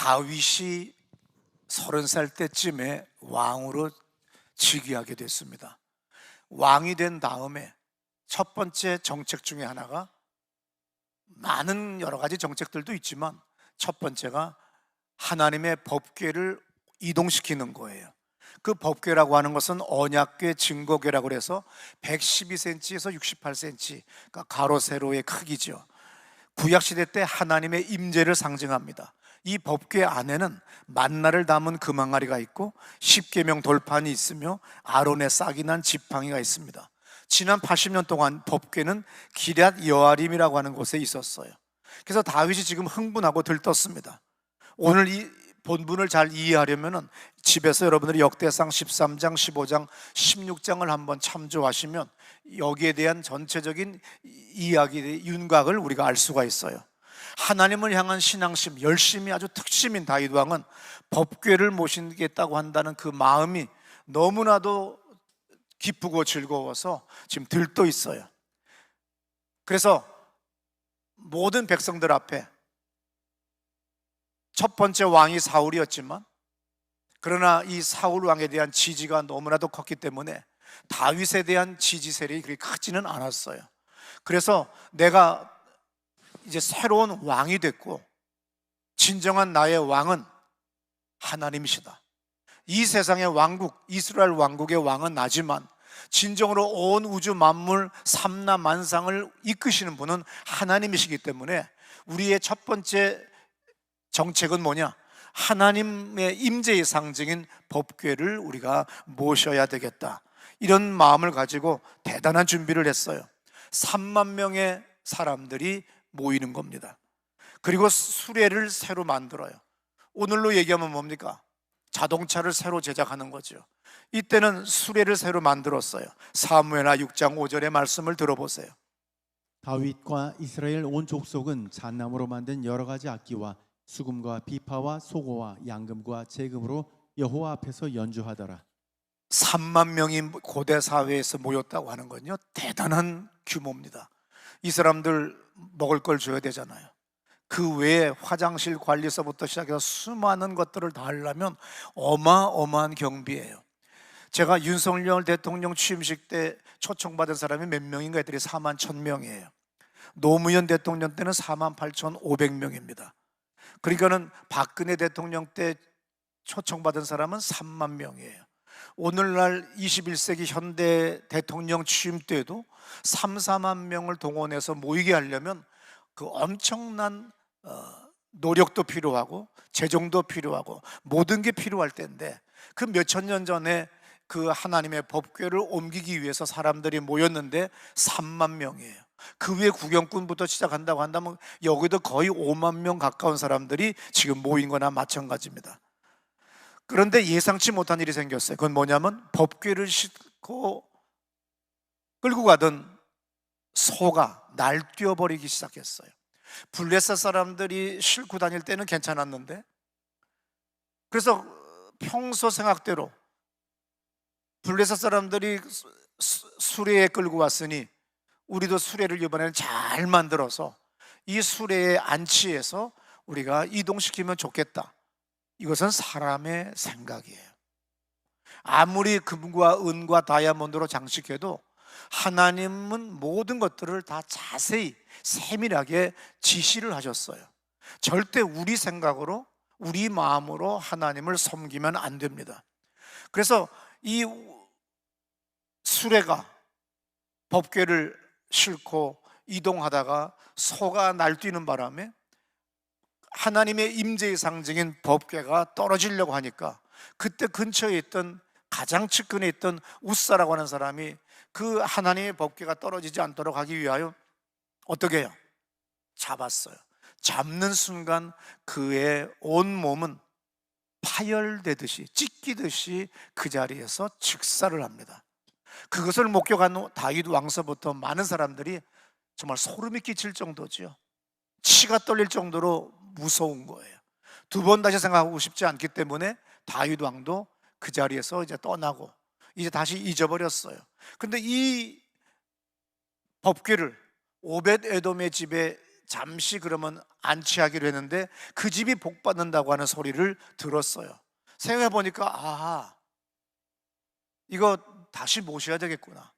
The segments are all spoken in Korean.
다윗이 30살 때쯤에 왕으로 즉위하게 됐습니다. 왕이 된 다음에 첫 번째 정책 중에 하나가, 많은 여러 가지 정책들도 있지만 첫 번째가 하나님의 법궤를 이동시키는 거예요. 그 법궤라고 하는 것은 언약궤, 증거궤라고 해서 112cm에서 68cm, 그러니까 가로 세로의 크기죠. 구약시대 때 하나님의 임재를 상징합니다. 이 법궤 안에는 만나를 담은 금항아리가 있고 십계명 돌판이 있으며 아론의 싹이 난 지팡이가 있습니다. 지난 80년 동안 법궤는 기럇 여아림이라고 하는 곳에 있었어요. 그래서 다윗이 지금 흥분하고 들떴습니다. 오늘 이 본문을 잘 이해하려면 집에서 여러분들이 역대상 13장, 15장, 16장을 한번 참조하시면 여기에 대한 전체적인 이야기의 윤곽을 우리가 알 수가 있어요. 하나님을 향한 신앙심, 열심히 아주 특심인 다윗 왕은 법궤를 모시겠다고 한다는 그 마음이 너무나도 기쁘고 즐거워서 지금 들떠 있어요. 그래서 모든 백성들 앞에, 첫 번째 왕이 사울이었지만 그러나 이 사울 왕에 대한 지지가 너무나도 컸기 때문에 다윗에 대한 지지 세력이 그렇게 크지는 않았어요. 그래서 내가 이제 새로운 왕이 됐고 진정한 나의 왕은 하나님이시다. 이 세상의 왕국, 이스라엘 왕국의 왕은 나지만 진정으로 온 우주 만물 삼라 만상을 이끄시는 분은 하나님이시기 때문에 우리의 첫 번째 정책은 뭐냐? 하나님의 임재의 상징인 법궤를 우리가 모셔야 되겠다, 이런 마음을 가지고 대단한 준비를 했어요. 3만 명의 사람들이 모이는 겁니다. 그리고 수레를 새로 만들어요. 오늘로 얘기하면 뭡니까? 자동차를 새로 제작하는 거죠. 이때는 수레를 새로 만들었어요. 사무엘하 6장 5절의 말씀을 들어보세요. 다윗과 이스라엘 온 족속은 잣나무로 만든 여러 가지 악기와 수금과 비파와 소고와 양금과 제금으로 여호와 앞에서 연주하더라. 3만 명이 고대 사회에서 모였다고 하는 건요, 대단한 규모입니다. 이 사람들 먹을 걸 줘야 되잖아요. 그 외에 화장실 관리서부터 시작해서 수많은 것들을 다 하려면 어마어마한 경비예요. 제가 윤석열 대통령 취임식 때 초청받은 사람이 몇 명인가 했더니 4만 1,000명이에요. 노무현 대통령 때는 4만 8,500명입니다. 그러니까는 박근혜 대통령 때 초청받은 사람은 3만 명이에요. 오늘날 21세기 현대 대통령 취임 때도 3, 4만 명을 동원해서 모이게 하려면 그 엄청난 노력도 필요하고 재정도 필요하고 모든 게 필요할 때인데, 그 몇천 년 전에 그 하나님의 법궤를 옮기기 위해서 사람들이 모였는데 3만 명이에요. 그 위에 구경꾼부터 시작한다고 한다면 여기도 거의 5만 명 가까운 사람들이 지금 모인 거나 마찬가지입니다. 그런데 예상치 못한 일이 생겼어요. 그건 뭐냐면 법궤를 싣고 끌고 가던 소가 날뛰어버리기 시작했어요. 블레셋 사람들이 싣고 다닐 때는 괜찮았는데, 그래서 평소 생각대로 블레셋 사람들이 수레에 끌고 왔으니 우리도 수레를 이번에는 잘 만들어서 이 수레에 안치해서 우리가 이동시키면 좋겠다. 이것은 사람의 생각이에요. 아무리 금과 은과 다이아몬드로 장식해도 하나님은 모든 것들을 다 자세히 세밀하게 지시를 하셨어요. 절대 우리 생각으로, 우리 마음으로 하나님을 섬기면 안 됩니다. 그래서 이 수레가 법궤를 싣고 이동하다가 소가 날뛰는 바람에 하나님의 임재의 상징인 법궤가 떨어지려고 하니까, 그때 근처에 있던, 가장 측근에 있던 웃사라고 하는 사람이 그 하나님의 법궤가 떨어지지 않도록 하기 위하여 어떻게 해요? 잡았어요. 잡는 순간 그의 온 몸은 파열되듯이, 찢기듯이 그 자리에서 즉사를 합니다. 그것을 목격한 다윗 왕서부터 많은 사람들이 정말 소름이 끼칠 정도죠. 치가 떨릴 정도로 무서운 거예요. 두 번 다시 생각하고 싶지 않기 때문에 다윗 왕도 그 자리에서 이제 떠나고 이제 다시 잊어버렸어요. 근데 이 법궤를 오벳 에돔의 집에 잠시 그러면 안치하기로 했는데 그 집이 복 받는다고 하는 소리를 들었어요. 생각해 보니까 아, 이거 다시 모셔야 되겠구나.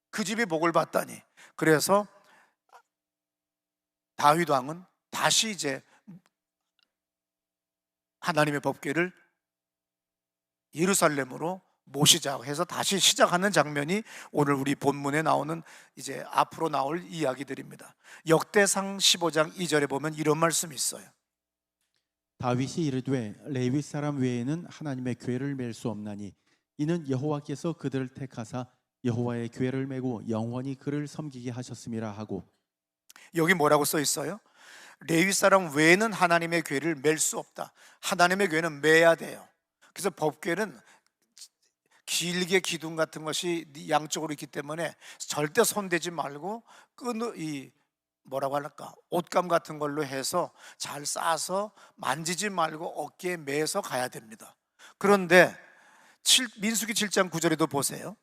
그 집이 복을 받다니. 그래서 다윗 왕은 다시 이제 하나님의 법궤를 예루살렘으로 모시자고 해서 다시 시작하는 장면이 오늘 우리 본문에 나오는 이제 앞으로 나올 이야기들입니다. 역대상 15장 2절에 보면 이런 말씀이 있어요. 다윗이 이르되 레위 사람 외에는 하나님의 궤를 맬 수 없나니 이는 여호와께서 그들을 택하사 여호와의 궤를 메고 영원히 그를 섬기게 하셨음이라 하고. 여기 뭐라고 써 있어요? 레위 사람 외에는 하나님의 궤를 맬 수 없다. 하나님의 궤는 매야 돼요. 그래서 법궤는 길게 기둥 같은 것이 양쪽으로 있기 때문에 절대 손대지 말고 이 뭐라고 할까, 옷감 같은 걸로 해서 잘 싸서 만지지 말고 어깨에 매서 가야 됩니다. 그런데 민수기 7장 9절에도 보세요.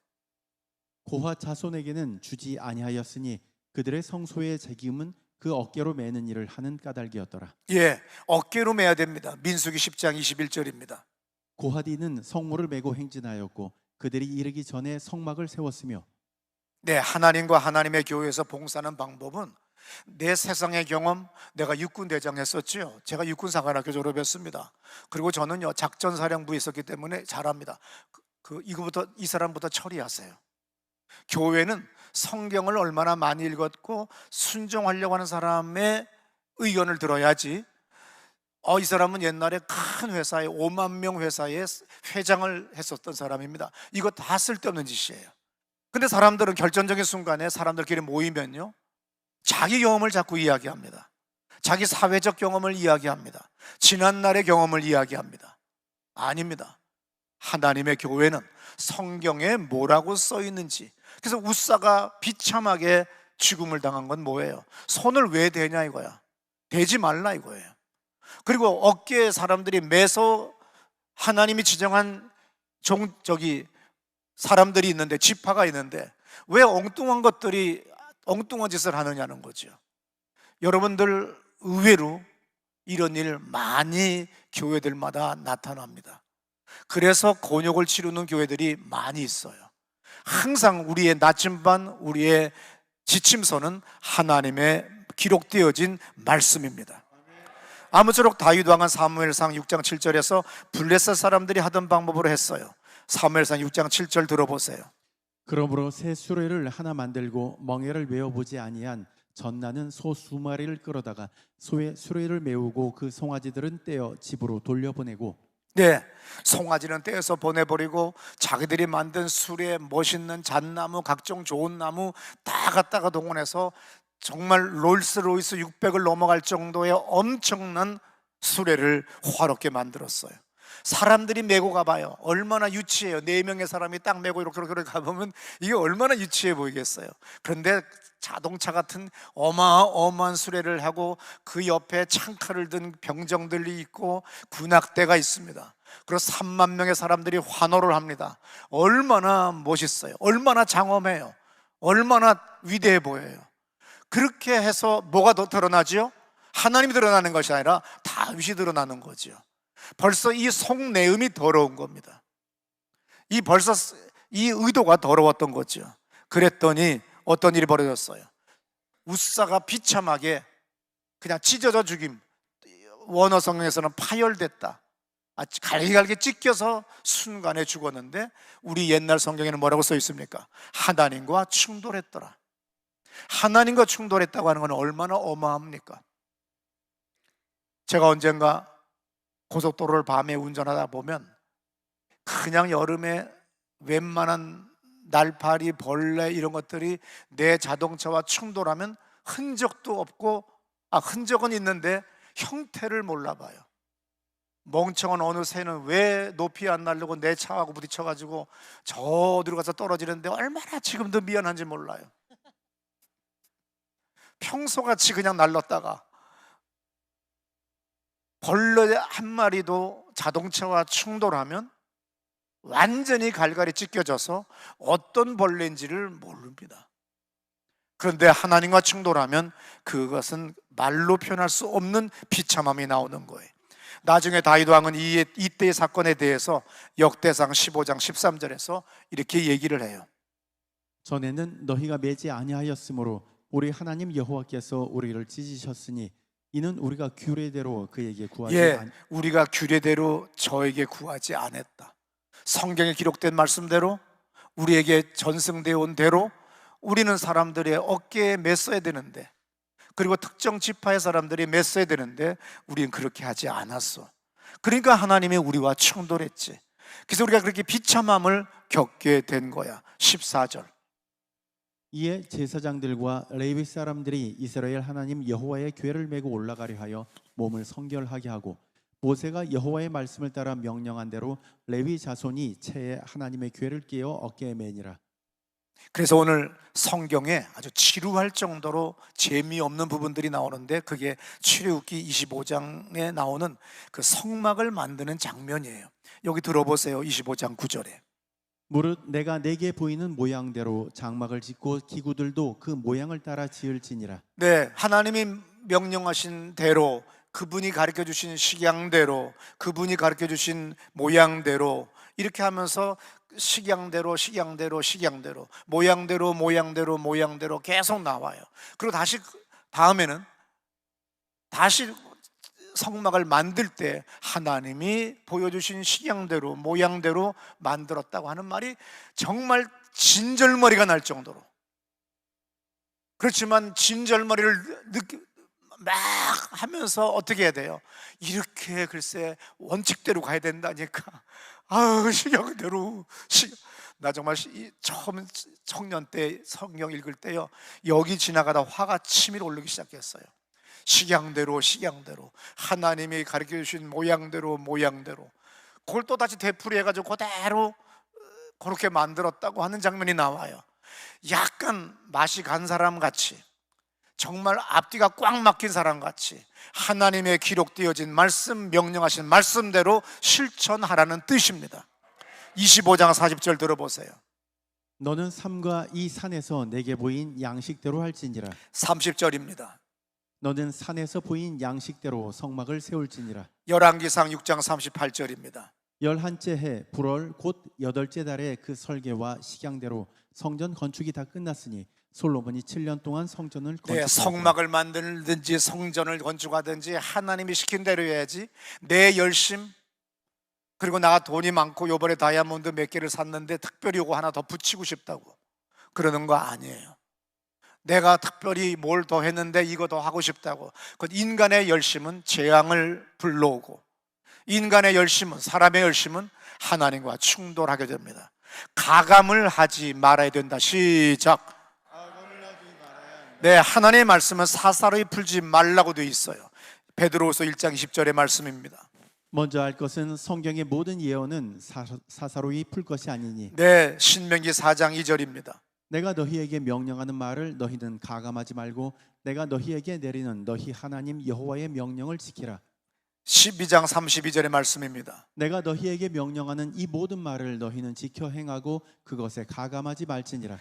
고핫 자손에게는 주지 아니하였으니 그들의 성소의 책임은 그 어깨로 매는 일을 하는 까닭이었더라. 예, 어깨로 매야 됩니다. 민수기 10장 21절입니다. 고핫이는 성물을 메고 행진하였고 그들이 이르기 전에 성막을 세웠으며. 네, 하나님과 하나님의 교회에서 봉사하는 방법은 내 세상의 경험, 내가 육군 대장 했었죠. 제가 육군사관학교 졸업했습니다. 그리고 저는요 작전사령부에 있었기 때문에 잘합니다. 이거부터 이 사람부터 처리하세요. 교회는 성경을 얼마나 많이 읽었고 순종하려고 하는 사람의 의견을 들어야지. 이 사람은 옛날에 큰 회사에 5만 명 회사에 회장을 했었던 사람입니다. 이거 다 쓸데없는 짓이에요. 근데 사람들은 결정적인 순간에 사람들끼리 모이면요 자기 경험을 자꾸 이야기합니다. 자기 사회적 경험을 이야기합니다. 지난날의 경험을 이야기합니다. 아닙니다. 하나님의 교회는 성경에 뭐라고 써 있는지. 그래서 웃사가 비참하게 죽음을 당한 건 뭐예요? 손을 왜 대냐 이거야. 대지 말라 이거예요. 그리고 어깨에 사람들이 매서 하나님이 지정한 사람들이 있는데, 지파가 있는데 왜 엉뚱한 짓을 하느냐는 거죠. 여러분들 의외로 이런 일 많이 교회들마다 나타납니다. 그래서 곤욕을 치르는 교회들이 많이 있어요. 항상 우리의 나침반, 우리의 지침서는 하나님의 기록되어진 말씀입니다. 아무쪼록 다윗 왕은 사무엘상 6장 7절에서 블레셋 사람들이 하던 방법으로 했어요. 사무엘상 6장 7절 들어보세요. 그러므로 새 수레를 하나 만들고 멍에를 메어보지 아니한 전나는 소 수마리를 끌어다가 소의 수레를 메우고 그 송아지들은 떼어 집으로 돌려보내고. 네, 송아지는 떼어서 보내버리고 자기들이 만든 수레, 멋있는 잣나무, 각종 좋은 나무 다 갖다가 동원해서 정말 롤스로이스 600을 넘어갈 정도의 엄청난 수레를 화롭게 만들었어요. 사람들이 메고 가봐요. 얼마나 유치해요. 4명의 사람이 딱 메고 이렇게 가보면 이게 얼마나 유치해 보이겠어요. 그런데 자동차 같은 어마어마한 수레를 하고 그 옆에 창칼을 든 병정들이 있고 군악대가 있습니다. 그리고 3만 명의 사람들이 환호를 합니다. 얼마나 멋있어요. 얼마나 장엄해요. 얼마나 위대해 보여요. 그렇게 해서 뭐가 더 드러나죠? 하나님이 드러나는 것이 아니라 다윗이 드러나는 거죠. 벌써 이 속내음이 더러운 겁니다. 벌써 이 의도가 더러웠던 거죠. 그랬더니 어떤 일이 벌어졌어요? 웃사가 비참하게 그냥 찢어져 죽임, 원어 성경에서는 파열됐다, 갈기갈기 찢겨서 순간에 죽었는데 우리 옛날 성경에는 뭐라고 써 있습니까? 하나님과 충돌했더라. 하나님과 충돌했다고 하는 건 얼마나 어마합니까? 제가 언젠가 고속도로를 밤에 운전하다 보면 그냥 여름에 웬만한 날파리, 벌레 이런 것들이 내 자동차와 충돌하면 흔적도 없고, 흔적은 있는데 형태를 몰라봐요. 멍청한 어느 새는 왜 높이 안 날려고 내 차하고 부딪혀가지고 저 어디로 가서 떨어지는데 얼마나 지금도 미안한지 몰라요. 평소같이 그냥 날렸다가 벌레 한 마리도 자동차와 충돌하면 완전히 갈갈이 찢겨져서 어떤 벌레인지를 모릅니다. 그런데 하나님과 충돌하면 그것은 말로 표현할 수 없는 비참함이 나오는 거예요. 나중에 다윗 왕은 이때의 사건에 대해서 역대상 15장 13절에서 이렇게 얘기를 해요. 전에는 너희가 매지 아니하였으므로 우리 하나님 여호와께서 우리를 찢으셨으니 이는 우리가 규례대로 그에게 구하지 우리가 규례대로 저에게 구하지 않았다. 성경에 기록된 말씀대로 우리에게 전승되어 온 대로 우리는 사람들의 어깨에 맸어야 되는데, 그리고 특정 지파의 사람들이 맸어야 되는데 우리는 그렇게 하지 않았어. 그러니까 하나님이 우리와 충돌했지. 그래서 우리가 그렇게 비참함을 겪게 된 거야. 14절. 이에 제사장들과 레위 사람들이 이스라엘 하나님 여호와의 궤를 메고 올라가려 하여 몸을 성결하게 하고, 모세가 여호와의 말씀을 따라 명령한 대로 레위 자손이 채에 하나님의 궤를 끼어 어깨에 매니라. 그래서 오늘 성경에 아주 지루할 정도로 재미없는 부분들이 나오는데, 그게 출애굽기 25장에 나오는 그 성막을 만드는 장면이에요. 여기 들어보세요. 25장 9절에 무릇 내가 내게 보이는 모양대로 장막을 짓고 기구들도 그 모양을 따라 지을지니라. 네, 하나님이 명령하신 대로, 그분이 가르쳐 주신 식양대로, 그분이 가르쳐 주신 모양대로 이렇게 하면서 식양대로 모양대로 계속 나와요. 그리고 다음에는 다시 성막을 만들 때 하나님이 보여주신 식양대로 모양대로 만들었다고 하는 말이 정말 진절머리가 날 정도로, 그렇지만 진절머리를 막 하면서 어떻게 해야 돼요? 이렇게 글쎄 원칙대로 가야 된다니까. 식양대로. 나 정말 처음 청년 때 성경 읽을 때요, 여기 지나가다 화가 치밀어 오르기 시작했어요. 식양대로 하나님이 가르쳐 주신 모양대로 그걸 또 다시 되풀이해가지고 그대로 그렇게 만들었다고 하는 장면이 나와요. 약간 맛이 간 사람 같이, 정말 앞뒤가 꽉 막힌 사람 같이 하나님의 기록되어진 말씀, 명령하신 말씀대로 실천하라는 뜻입니다. 25장 40절 들어보세요. 너는 삼가 이 산에서 내게 보인 양식대로 할지니라. 30절입니다. 너는 산에서 보인 양식대로 성막을 세울지니라. 열왕기상 6장 38절입니다. 11째 해 불월 곧 8째 달에 그 설계와 식양대로 성전 건축이 다 끝났으니 솔로몬이 7년 동안 성전을 건축하였다. 성막을 만들든지 성전을 건축하든지 하나님이 시킨 대로 해야지. 내 열심, 그리고 나 돈이 많고 요번에 다이아몬드 몇 개를 샀는데 특별히 요거 하나 더 붙이고 싶다고 그러는 거 아니에요. 내가 특별히 뭘 더 했는데 이거 더 하고 싶다고. 그 인간의 열심은 재앙을 불러오고, 인간의 열심은, 사람의 열심은 하나님과 충돌하게 됩니다. 가감을 하지 말아야 된다. 시작. 네, 하나님의 말씀은 사사로이 풀지 말라고 되어 있어요. 베드로후서 1장 20절의 말씀입니다. 먼저 알 것은 성경의 모든 예언은 사사로이 풀 것이 아니니. 네, 신명기 4장 2절입니다. 내가 너희에게 명령하는 말을 너희는 가감하지 말고 내가 너희에게 내리는 너희 하나님 여호와의 명령을 지키라. 12장 32절의 말씀입니다. 내가 너희에게 명령하는 이 모든 말을 너희는 지켜 행하고 그것에 가감하지 말지니라.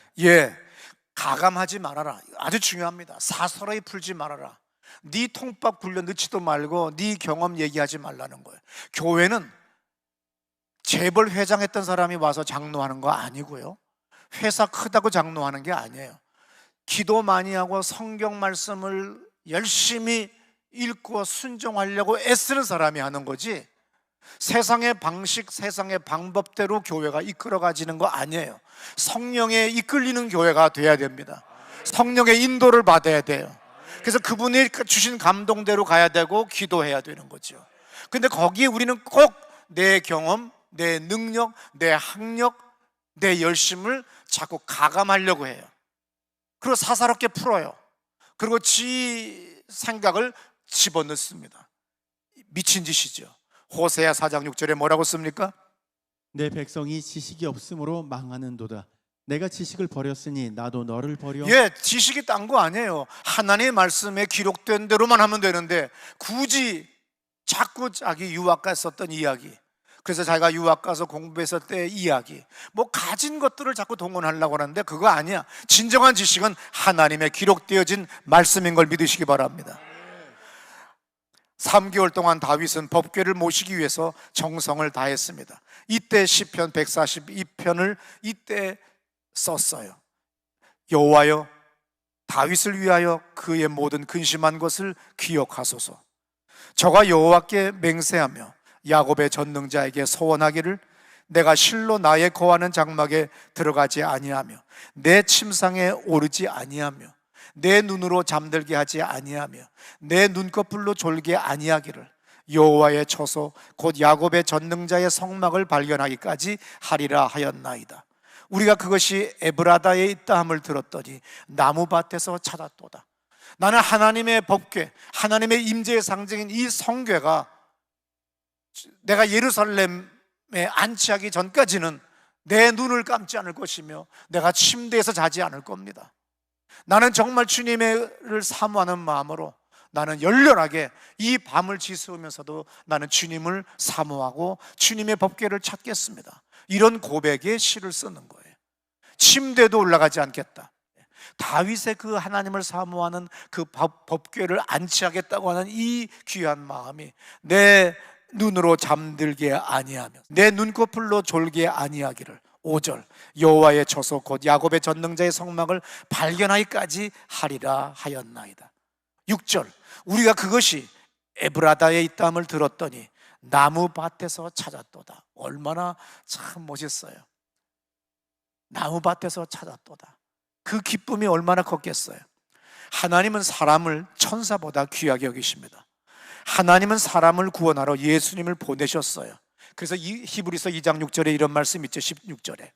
가감하지 말아라. 아주 중요합니다. 사서로이 풀지 말아라. 네 통밥 굴려 넣지도 말고 네 경험 얘기하지 말라는 거예요. 교회는 재벌 회장했던 사람이 와서 장로하는 거 아니고요, 회사 크다고 장로하는 게 아니에요. 기도 많이 하고 성경 말씀을 열심히 읽고 순종하려고 애쓰는 사람이 하는 거지, 세상의 방식, 세상의 방법대로 교회가 이끌어가지는 거 아니에요. 성령에 이끌리는 교회가 돼야 됩니다. 성령의 인도를 받아야 돼요. 그래서 그분이 주신 감동대로 가야 되고 기도해야 되는 거죠. 근데 거기에 우리는 꼭 내 경험, 내 능력, 내 학력, 내 열심을 자꾸 가감하려고 해요. 그리고 사사롭게 풀어요. 그리고 지 생각을 집어넣습니다. 미친 짓이죠. 호세아 4장 6절에 뭐라고 씁니까? 내 백성이 지식이 없으므로 망하는도다. 내가 지식을 버렸으니 나도 너를 버려. 지식이 딴 거 아니에요. 하나님의 말씀에 기록된 대로만 하면 되는데 굳이 자꾸 자기 유학가 썼던 이야기, 그래서 자기가 유학 가서 공부했을 때 이야기, 뭐 가진 것들을 자꾸 동원하려고 하는데 그거 아니야. 진정한 지식은 하나님의 기록되어진 말씀인 걸 믿으시기 바랍니다. 3개월 동안 다윗은 법궤를 모시기 위해서 정성을 다했습니다. 이때 시편 142편을 이때 썼어요. 여호와여, 다윗을 위하여 그의 모든 근심한 것을 기억하소서. 저가 여호와께 맹세하며 야곱의 전능자에게 소원하기를, 내가 실로 나의 거하는 장막에 들어가지 아니하며 내 침상에 오르지 아니하며 내 눈으로 잠들게 하지 아니하며 내 눈꺼풀로 졸게 아니하기를 여호와의 처소 곧 야곱의 전능자의 성막을 발견하기까지 하리라 하였나이다. 우리가 그것이 에브라다에 있다 함을 들었더니 나무밭에서 찾았도다. 나는 하나님의 법궤, 하나님의 임재의 상징인 이 성궤가 내가 예루살렘에 안치하기 전까지는 내 눈을 감지 않을 것이며 내가 침대에서 자지 않을 겁니다. 나는 정말 주님을 사모하는 마음으로 나는 열렬하게 이 밤을 지새우면서도 나는 주님을 사모하고 주님의 법궤를 찾겠습니다. 이런 고백의 시를 쓰는 거예요. 침대도 올라가지 않겠다. 다윗의 그 하나님을 사모하는 그 법궤를 안치하겠다고 하는 이 귀한 마음이 내 눈으로 잠들게 아니하며 내 눈꺼풀로 졸게 아니하기를 5절 여호와의 처소 곧 야곱의 전능자의 성막을 발견하기까지 하리라 하였나이다. 6절 우리가 그것이 에브라다에 있다함을 들었더니 나무밭에서 찾았도다. 얼마나 참 멋있어요. 나무밭에서 찾았도다. 그 기쁨이 얼마나 컸겠어요. 하나님은 사람을 천사보다 귀하게 여기십니다. 하나님은 사람을 구원하러 예수님을 보내셨어요. 그래서 히브리서 2장 6절에 이런 말씀 있죠. 16절에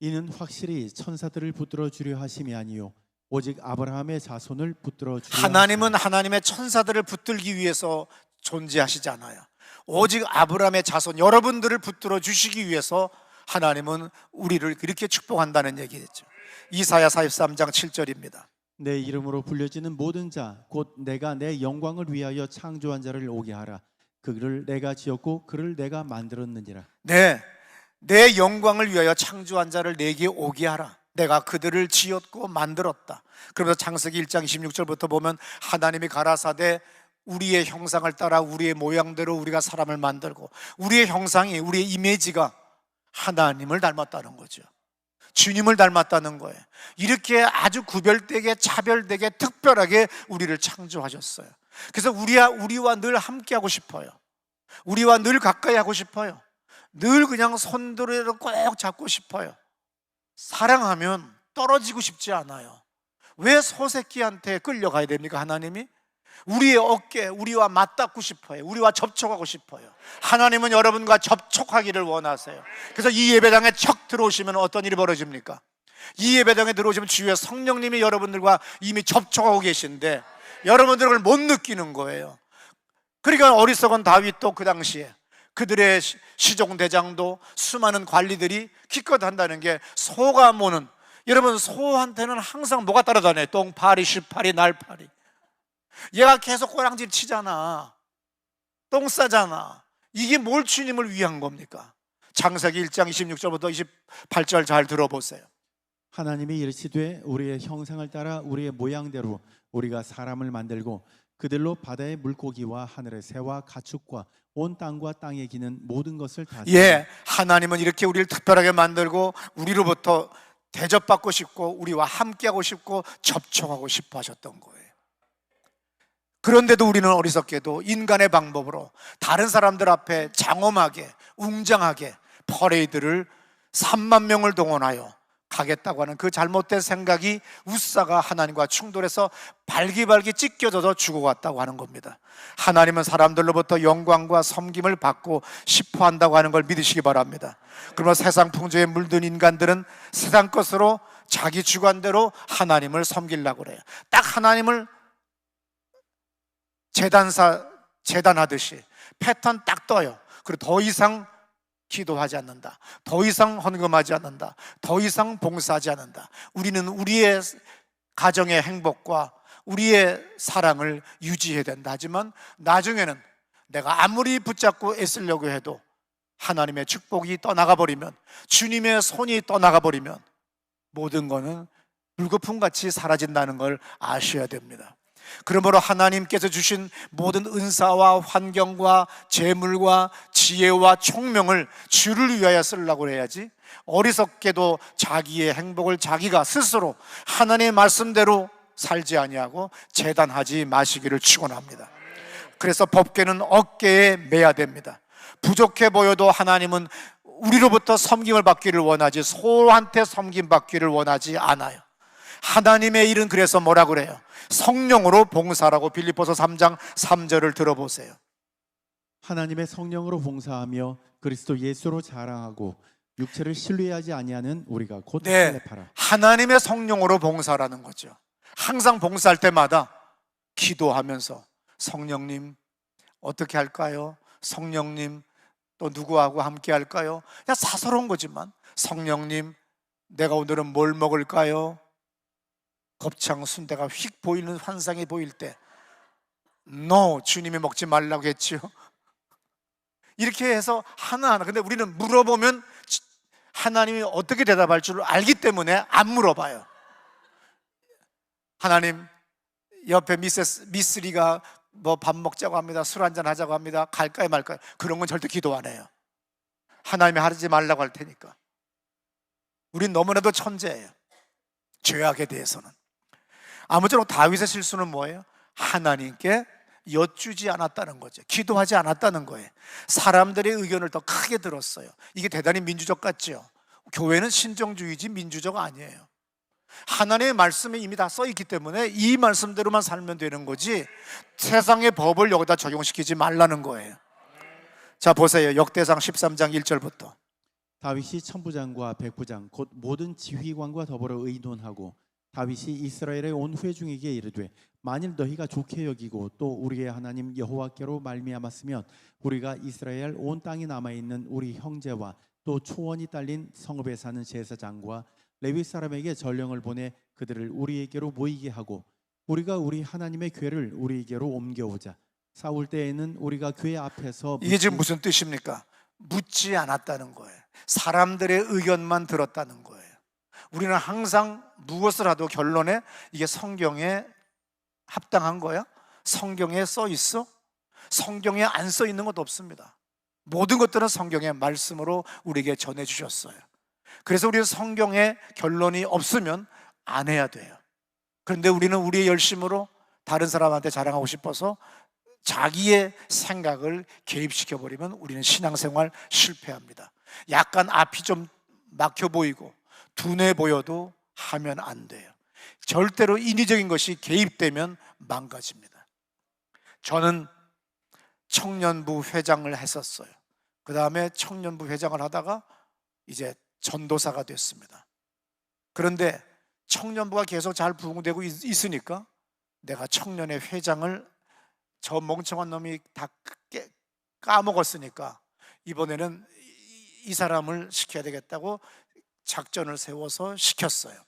이는 확실히 천사들을 붙들어 주려 하심이 아니요 오직 아브라함의 자손을 붙들어 주려 하나님은 하나님의 천사들을 붙들기 위해서 존재하시지 않아요. 오직 아브라함의 자손 여러분들을 붙들어 주시기 위해서 하나님은 우리를 그렇게 축복한다는 얘기겠죠. 이사야 43장 7절입니다. 내 이름으로 불려지는 모든 자 곧 내가 내 영광을 위하여 창조한 자를 오게 하라. 그를 내가 지었고 그를 내가 만들었느니라. 네, 내 영광을 위하여 창조한 자를 내게 오게 하라. 내가 그들을 지었고 만들었다. 그러면서 창세기 1장 26절부터 보면 하나님이 가라사대 우리의 형상을 따라 우리의 모양대로 우리가 사람을 만들고 우리의 형상이 우리의 이미지가 하나님을 닮았다는 거죠. 주님을 닮았다는 거예요. 이렇게 아주 구별되게 차별되게 특별하게 우리를 창조하셨어요. 그래서 우리와 늘 함께하고 싶어요. 우리와 늘 가까이 하고 싶어요. 늘 그냥 손들어 꼭 잡고 싶어요. 사랑하면 떨어지고 싶지 않아요. 왜 소새끼한테 끌려가야 됩니까? 하나님이 우리의 어깨, 우리와 맞닿고 싶어요. 우리와 접촉하고 싶어요. 하나님은 여러분과 접촉하기를 원하세요. 그래서 이 예배당에 척 들어오시면 어떤 일이 벌어집니까? 이 예배당에 들어오시면 주의 성령님이 여러분들과 이미 접촉하고 계신데 여러분들을 못 느끼는 거예요. 그러니까 어리석은 다윗도 그 당시에 그들의 시종대장도 수많은 관리들이 기껏 한다는 게 소가 모는, 여러분 소한테는 항상 뭐가 따라다녀요? 똥파리, 쉬파리, 날파리. 얘가 계속 꼬랑질 치잖아. 똥 싸잖아. 이게 뭘 주님을 위한 겁니까? 창세기 1장 26절부터 28절 잘 들어보세요. 하나님이 이르시되 우리의 형상을 따라 우리의 모양대로 우리가 사람을 만들고 그들로 바다의 물고기와 하늘의 새와 가축과 온 땅과 땅에 기는 모든 것을 다스리라. 하나님은 이렇게 우리를 특별하게 만들고 우리로부터 대접받고 싶고 우리와 함께하고 싶고 접촉하고 싶어 하셨던 거예요. 그런데도 우리는 어리석게도 인간의 방법으로 다른 사람들 앞에 장엄하게 웅장하게 퍼레이드를 3만 명을 동원하여 가겠다고 하는 그 잘못된 생각이 웃사가 하나님과 충돌해서 발기발기 찢겨져서 죽어갔다고 하는 겁니다. 하나님은 사람들로부터 영광과 섬김을 받고 싶어 한다고 하는 걸 믿으시기 바랍니다. 그러면 세상 풍조에 물든 인간들은 세상 것으로 자기 주관대로 하나님을 섬기려고 그래요. 딱 하나님을 재단하듯이 패턴 딱 떠요. 그리고 더 이상 기도하지 않는다. 더 이상 헌금하지 않는다. 더 이상 봉사하지 않는다. 우리는 우리의 가정의 행복과 우리의 사랑을 유지해야 된다. 하지만 나중에는 내가 아무리 붙잡고 애쓰려고 해도 하나님의 축복이 떠나가 버리면, 주님의 손이 떠나가 버리면 모든 것은 물거품같이 사라진다는 걸 아셔야 됩니다. 그러므로 하나님께서 주신 모든 은사와 환경과 재물과 지혜와 총명을 주를 위하여 쓰려고 해야지, 어리석게도 자기의 행복을 자기가 스스로 하나님의 말씀대로 살지 아니하고 재단하지 마시기를 축원합니다. 그래서 법궤는 어깨에 매야 됩니다. 부족해 보여도 하나님은 우리로부터 섬김을 받기를 원하지 소한테 섬김 받기를 원하지 않아요. 하나님의 일은 그래서 뭐라 그래요? 성령으로 봉사라고. 빌립보서 3장 3절을 들어보세요. 하나님의 성령으로 봉사하며 그리스도 예수로 자랑하고 육체를 신뢰하지 아니하는 우리가 곧 네, 할례파라. 하나님의 성령으로 봉사라는 거죠. 항상 봉사할 때마다 기도하면서 성령님 어떻게 할까요? 성령님 또 누구하고 함께 할까요? 그냥 사소로운 거지만 성령님 내가 오늘은 뭘 먹을까요? 곱창 순대가 휙 보이는 환상이 보일 때 No, 주님이 먹지 말라고 했지요. 이렇게 해서 하나하나. 근데 우리는 물어보면 하나님이 어떻게 대답할 줄 알기 때문에 안 물어봐요. 하나님, 옆에 미쓰리가 뭐 밥 먹자고 합니다, 술 한잔 하자고 합니다, 갈까요 말까요? 그런 건 절대 기도 안 해요. 하나님이 하지 말라고 할 테니까. 우린 너무나도 천재예요, 죄악에 대해서는. 아무쪼록 다윗의 실수는 뭐예요? 하나님께 여쭈지 않았다는 거죠. 기도하지 않았다는 거예요. 사람들의 의견을 더 크게 들었어요. 이게 대단히 민주적 같죠? 교회는 신정주의지 민주적 아니에요. 하나님의 말씀이 이미 다 써있기 때문에 이 말씀대로만 살면 되는 거지 세상의 법을 여기다 적용시키지 말라는 거예요. 자, 보세요. 역대상 13장 1절부터. 다윗이 천부장과 백부장 곧 모든 지휘관과 더불어 의논하고 다윗이 이스라엘의 온 회중에게 이르되 만일 너희가 좋게 여기고 또 우리의 하나님 여호와께로 말미암았으면 우리가 이스라엘 온 땅에 남아있는 우리 형제와 또 초원이 딸린 성읍에 사는 제사장과 레위 사람에게 전령을 보내 그들을 우리에게로 모이게 하고 우리가 우리 하나님의 궤를 우리에게로 옮겨오자. 사울 때에는 우리가 궤 앞에서 이게 지금 무슨 뜻입니까? 묻지 않았다는 거예요. 사람들의 의견만 들었다는 거예요. 우리는 항상 무엇을 하도 결론에 이게 성경에 합당한 거야? 성경에 써 있어? 성경에 안 써 있는 것도 없습니다. 모든 것들은 성경의 말씀으로 우리에게 전해 주셨어요. 그래서 우리는 성경에 결론이 없으면 안 해야 돼요. 그런데 우리는 우리의 열심으로 다른 사람한테 자랑하고 싶어서 자기의 생각을 개입시켜 버리면 우리는 신앙생활 실패합니다. 약간 앞이 좀 막혀 보이고 둔해 보여도 하면 안 돼요. 절대로 인위적인 것이 개입되면 망가집니다. 저는 청년부 회장을 했었어요. 그 다음에 청년부 회장을 하다가 이제 전도사가 됐습니다. 그런데 청년부가 계속 잘 부흥되고 있으니까 내가 청년의 회장을 저 멍청한 놈이 다 까먹었으니까 이번에는 이 사람을 시켜야 되겠다고 작전을 세워서 시켰어요.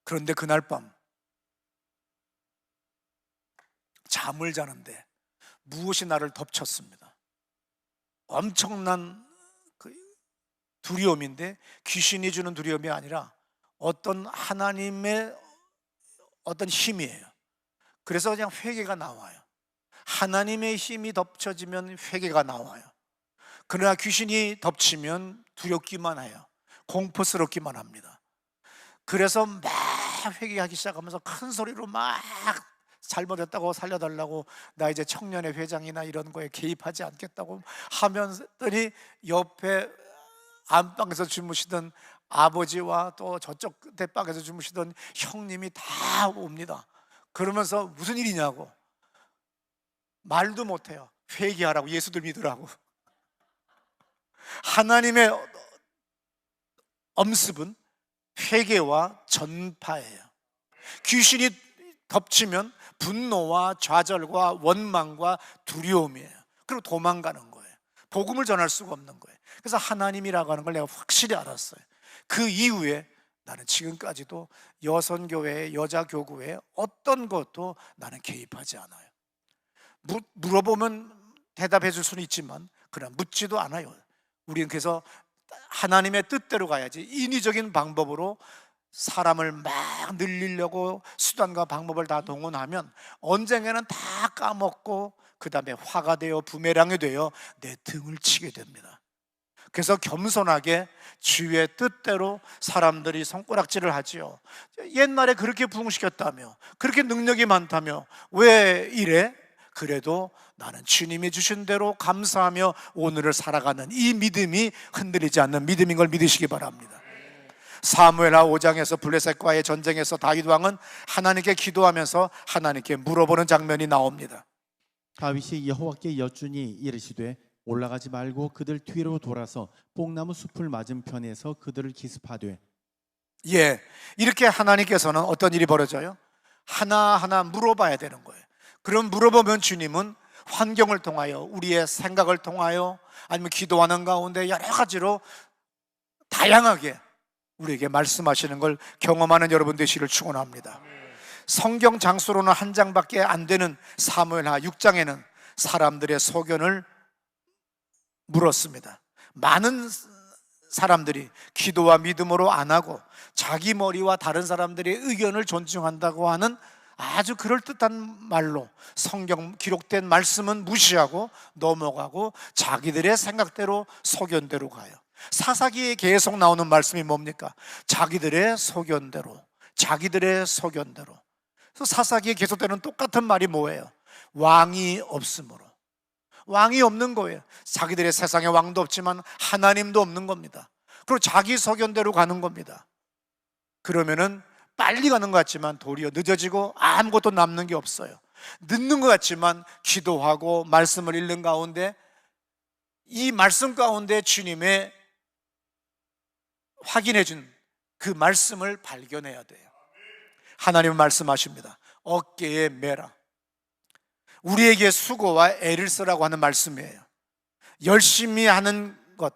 그런데 그날 밤 잠을 자는데 무엇이 나를 덮쳤습니다. 엄청난 두려움인데 귀신이 주는 두려움이 아니라 어떤 하나님의 어떤 힘이에요. 그래서 그냥 회개가 나와요. 하나님의 힘이 덮쳐지면 회개가 나와요. 그러나 귀신이 덮치면 두렵기만 해요. 공포스럽기만 합니다. 그래서 막 회개하기 시작하면서 큰 소리로 막 잘못했다고 살려달라고, 나 이제 청년의 회장이나 이런 거에 개입하지 않겠다고 하면서더니 옆에 안방에서 주무시던 아버지와 또 저쪽 대방에서 주무시던 형님이 다 옵니다. 그러면서 무슨 일이냐고, 말도 못해요. 회개하라고, 예수들 믿으라고. 하나님의 엄습은 회개와 전파예요. 귀신이 덮치면 분노와 좌절과 원망과 두려움이에요. 그리고 도망가는 거예요. 복음을 전할 수가 없는 거예요. 그래서 하나님이라고 하는 걸 내가 확실히 알았어요. 그 이후에 나는 지금까지도 여선교회, 여자교구에 어떤 것도 나는 개입하지 않아요. 물어보면 대답해 줄 수는 있지만 그러나 묻지도 않아요. 우리는 그래서 하나님의 뜻대로 가야지 인위적인 방법으로 사람을 막 늘리려고 수단과 방법을 다 동원하면 언젠가는 다 까먹고 그 다음에 화가 되어 부메랑이 되어 내 등을 치게 됩니다. 그래서 겸손하게 주의 뜻대로 사람들이 손가락질을 하지요. 옛날에 그렇게 부흥시켰다며, 그렇게 능력이 많다며 왜 이래? 그래도 나는 주님이 주신 대로 감사하며 오늘을 살아가는 이 믿음이 흔들리지 않는 믿음인 걸 믿으시기 바랍니다. 사무엘하 5장에서 블레셋과의 전쟁에서 다윗 왕은 하나님께 기도하면서 하나님께 물어보는 장면이 나옵니다. 다윗이 여호와께 여쭈니 이르시되 올라가지 말고 그들 뒤로 돌아서 뽕나무 숲을 맞은편에서 그들을 기습하되. 이렇게 하나님께서는 어떤 일이 벌어져요? 하나하나 물어봐야 되는 거예요. 그럼 물어보면 주님은 환경을 통하여, 우리의 생각을 통하여, 아니면 기도하는 가운데 여러 가지로 다양하게 우리에게 말씀하시는 걸 경험하는 여러분 되시기를 축원합니다. 성경 장수로는 한 장밖에 안 되는 사무엘하 6장에는 사람들의 소견을 물었습니다. 많은 사람들이 기도와 믿음으로 안 하고 자기 머리와 다른 사람들의 의견을 존중한다고 하는 아주 그럴듯한 말로 성경 기록된 말씀은 무시하고 넘어가고 자기들의 생각대로 소견대로 가요. 사사기에 계속 나오는 말씀이 뭡니까? 자기들의 소견대로, 자기들의 소견대로. 그래서 사사기에 계속되는 똑같은 말이 뭐예요? 왕이 없으므로. 왕이 없는 거예요. 자기들의 세상에 왕도 없지만 하나님도 없는 겁니다. 그리고 자기 소견대로 가는 겁니다. 그러면은 빨리 가는 것 같지만 도리어 늦어지고 아무것도 남는 게 없어요. 늦는 것 같지만 기도하고 말씀을 읽는 가운데 이 말씀 가운데 주님의 확인해 준 그 말씀을 발견해야 돼요. 하나님은 말씀하십니다. 어깨에 매라. 우리에게 수고와 애를 쓰라고 하는 말씀이에요. 열심히 하는 것,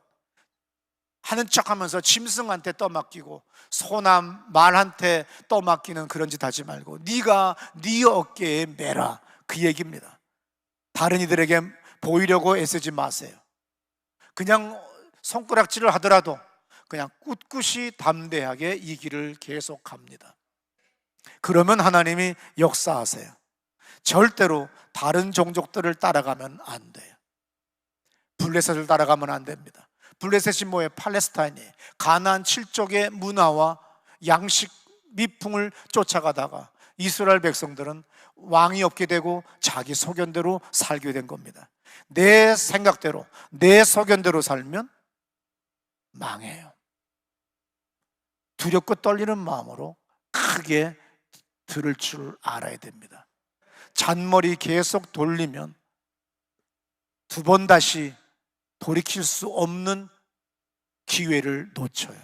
하는 척하면서 짐승한테 떠맡기고 소나 말한테 떠맡기는 그런 짓 하지 말고 네가 네 어깨에 매라, 그 얘기입니다. 다른 이들에게 보이려고 애쓰지 마세요. 그냥 손가락질을 하더라도 그냥 꿋꿋이 담대하게 이 길을 계속 갑니다. 그러면 하나님이 역사하세요. 절대로 다른 종족들을 따라가면 안 돼요. 블레셋을 따라가면 안 됩니다. 블레셋이 뭐예요? 팔레스타인이에요. 가나안 7족의 문화와 양식 미풍을 쫓아가다가 이스라엘 백성들은 왕이 없게 되고 자기 소견대로 살게 된 겁니다. 내 생각대로, 내 소견대로 살면 망해요. 두렵고 떨리는 마음으로 크게 들을 줄 알아야 됩니다. 잔머리 계속 돌리면 두 번 다시 돌이킬 수 없는 기회를 놓쳐요.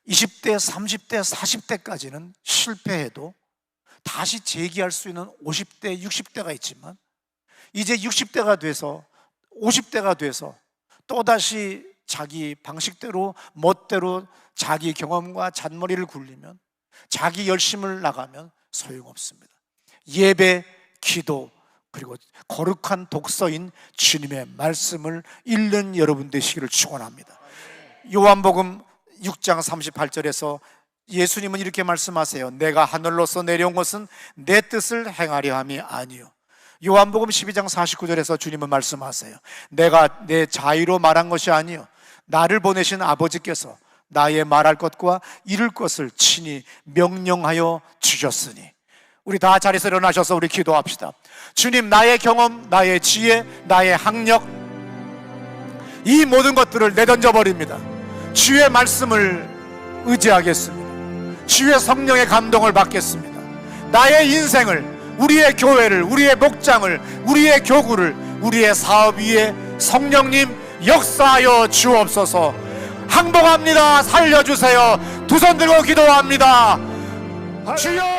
20대, 30대, 40대까지는 실패해도 다시 재기할 수 있는 50대, 60대가 있지만 이제 60대가 돼서 50대가 돼서 또다시 자기 방식대로 멋대로 자기 경험과 잔머리를 굴리면, 자기 열심을 나가면 소용없습니다. 예배, 기도, 그리고 거룩한 독서인 주님의 말씀을 읽는 여러분 되시기를 축원합니다. 요한복음 6장 38절에서 예수님은 이렇게 말씀하세요. 내가 하늘로서 내려온 것은 내 뜻을 행하려 함이 아니요. 요한복음 12장 49절에서 주님은 말씀하세요. 내가 내 자의로 말한 것이 아니요 나를 보내신 아버지께서 나의 말할 것과 이룰 것을 친히 명령하여 주셨으니. 우리 다 자리에서 일어나셔서 우리 기도합시다. 주님, 나의 경험, 나의 지혜, 나의 학력, 이 모든 것들을 내던져 버립니다. 주의 말씀을 의지하겠습니다. 주의 성령의 감동을 받겠습니다. 나의 인생을, 우리의 교회를, 우리의 목장을, 우리의 교구를, 우리의 사업 위에 성령님 역사하여 주옵소서. 항복합니다. 살려주세요. 두 손 들고 기도합니다. 주여!